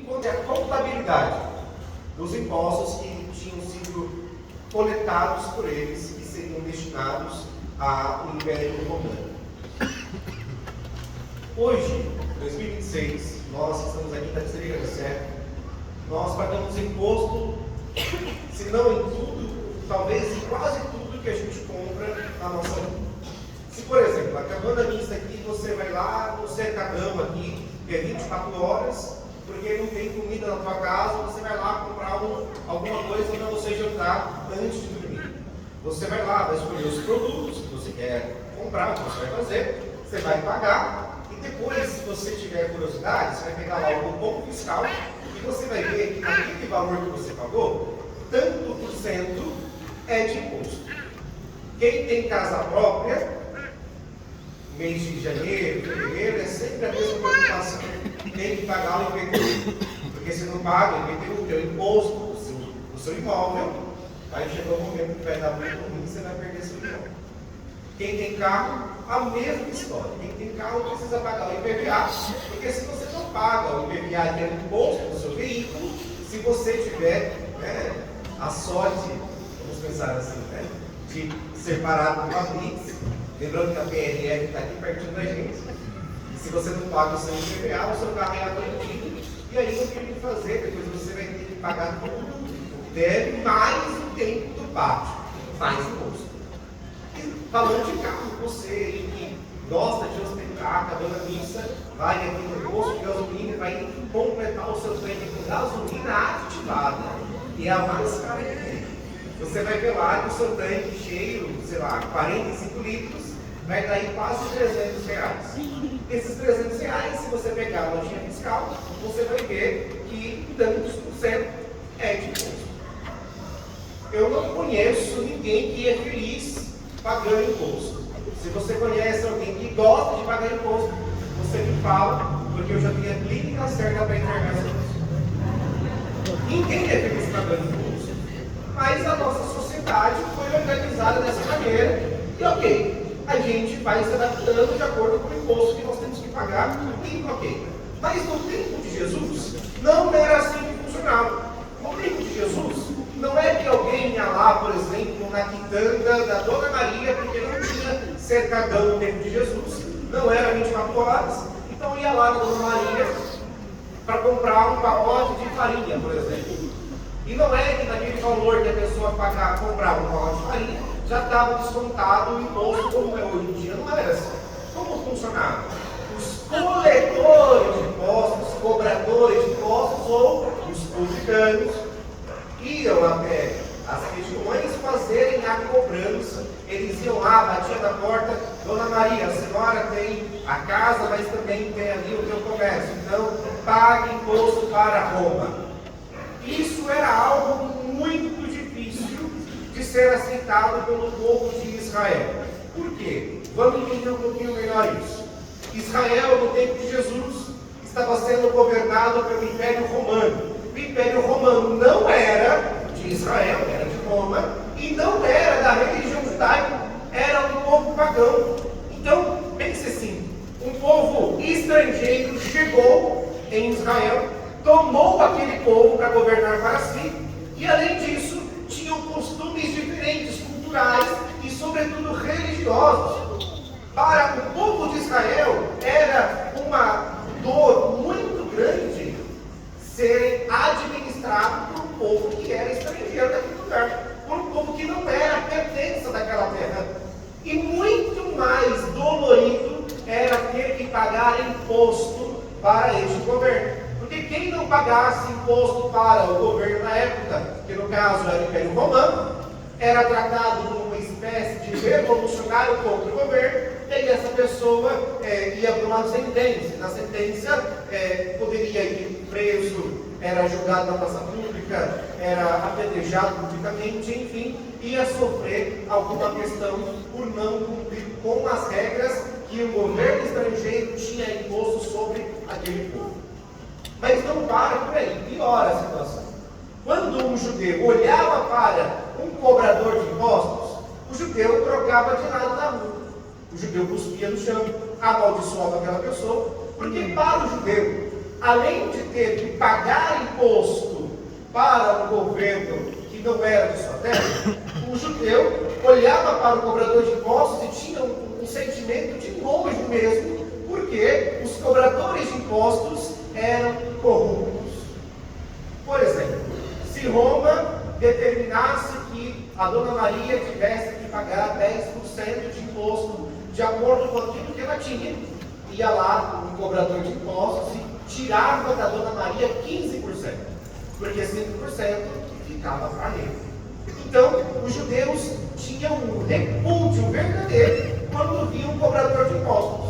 encontre a contabilidade dos impostos que tinham sido coletados por eles e seriam destinados ao Império Romano. Hoje, 2026, nós que estamos aqui na Districa do Serra, nós pagamos imposto, se não em tudo, talvez em quase tudo que a gente compra na nossa vida. Se, por exemplo, acabando a missa aqui, você vai lá no cercadão aqui, que é 24 horas, porque não tem comida na tua casa, você vai lá comprar alguma coisa para você jantar antes de dormir. Você vai lá, vai escolher os produtos que você quer comprar, que você vai fazer, você vai pagar, e depois, se você tiver curiosidade, você vai pegar lá o cupom fiscal, e você vai ver que naquele valor que você pagou, tanto por cento é de imposto. Quem tem casa própria, mês de janeiro, fevereiro, é sempre a mesma preocupação. Tem que pagar o IPTU. Porque se não paga o IPTU, que é o imposto do seu imóvel, aí chegou o momento que vai dar muito ruim, você vai perder seu imóvel. Quem tem carro, a mesma história. Quem tem carro precisa pagar o IPVA, porque se você não paga o IPVA, que é o imposto do seu veículo, se você tiver a sorte, vamos pensar assim, de ser parado por uma blitz, lembrando que a PRF está aqui pertinho da gente, e se você não paga o seu IPVA, o seu carro é apreendido, e aí o que ele fazer? Depois você vai ter que pagar tudo o que deve, mais o tempo do pátio, mais imposto. E falando de carro, você que gosta de ostentar, acabando a missa, vai aqui no posto de gasolina, vai completar o seu tanque com gasolina ativada, e é a mais cara que tem. Você vai ver lá que o seu tanque cheio, sei lá, 45 litros, vai dar aí quase R$300. Esses R$300, se você pegar a nojinha fiscal, você vai ver que tantos por cento é de imposto. Eu não conheço ninguém que é feliz pagando imposto. Se você conhece alguém que gosta de pagar imposto, você me fala, porque eu já tenho a clínica certa para entregar essa pessoa. Ninguém é feliz pagando imposto. Mas a nossa sociedade foi organizada dessa maneira e ok, a gente vai se adaptando de acordo com o imposto que nós temos que pagar e ok. Mas no tempo de Jesus, não era assim que funcionava. No tempo de Jesus, não é que alguém ia lá, por exemplo, na quitanda da Dona Maria, porque não tinha cercadão no tempo de Jesus, não era 24 horas, então ia lá na Dona Maria para comprar um pacote de farinha, por exemplo. E não é que naquele valor que a pessoa comprava um pacote de farinha, já estava descontado o imposto como é hoje em dia. Não era assim. Como funcionava? Os coletores de impostos, os cobradores de impostos ou os publicanos iam até as regiões fazerem a cobrança. Eles iam lá, batiam na porta, Dona Maria, a senhora tem a casa, mas também tem ali o seu comércio, então pague imposto para Roma. Isso era algo muito difícil de ser aceitado pelo povo de Israel. Por quê? Vamos entender um pouquinho melhor isso. Israel, no tempo de Jesus, estava sendo governado pelo Império Romano. O Império Romano não era de Israel, era de Roma, e não era da religião judaica, era um povo pagão. Então, pense assim, um povo estrangeiro chegou em Israel, tomou aquele povo para governar para si, e além disso, tinham costumes diferentes, culturais e sobretudo religiosos. Para o povo de Israel, era uma dor muito grande serem administrados por um povo que era estrangeiro daquele lugar, por um povo que não era pertença daquela terra. E muito mais dolorido era ter que pagar imposto para este governo. Porque quem não pagasse imposto para o governo na época, que no caso era o Império Romano, era tratado como uma espécie de revolucionário contra o governo, e aí essa pessoa ia para uma sentença. Na sentença poderia ir preso, era julgado na praça pública, era apedrejado publicamente, enfim, ia sofrer alguma questão por não cumprir com as regras que o governo estrangeiro tinha imposto sobre aquele povo. Mas não para por aí, piora a situação. Quando um judeu olhava para um cobrador de impostos, o judeu trocava de lado na rua. O judeu cuspia no chão, amaldiçoava aquela pessoa, porque para o judeu, além de ter que pagar imposto para um governo que não era de sua terra, o judeu olhava para o cobrador de impostos e tinha um sentimento de nojo mesmo, porque os cobradores de impostos eram corruptos. Por exemplo, se Roma determinasse que a Dona Maria tivesse que pagar 10% de imposto de acordo com aquilo que ela tinha, ia lá um cobrador de impostos e tirava da Dona Maria 15%, porque 5% ficava para ele. Então, os judeus tinham um repúdio verdadeiro quando viam um cobrador de impostos.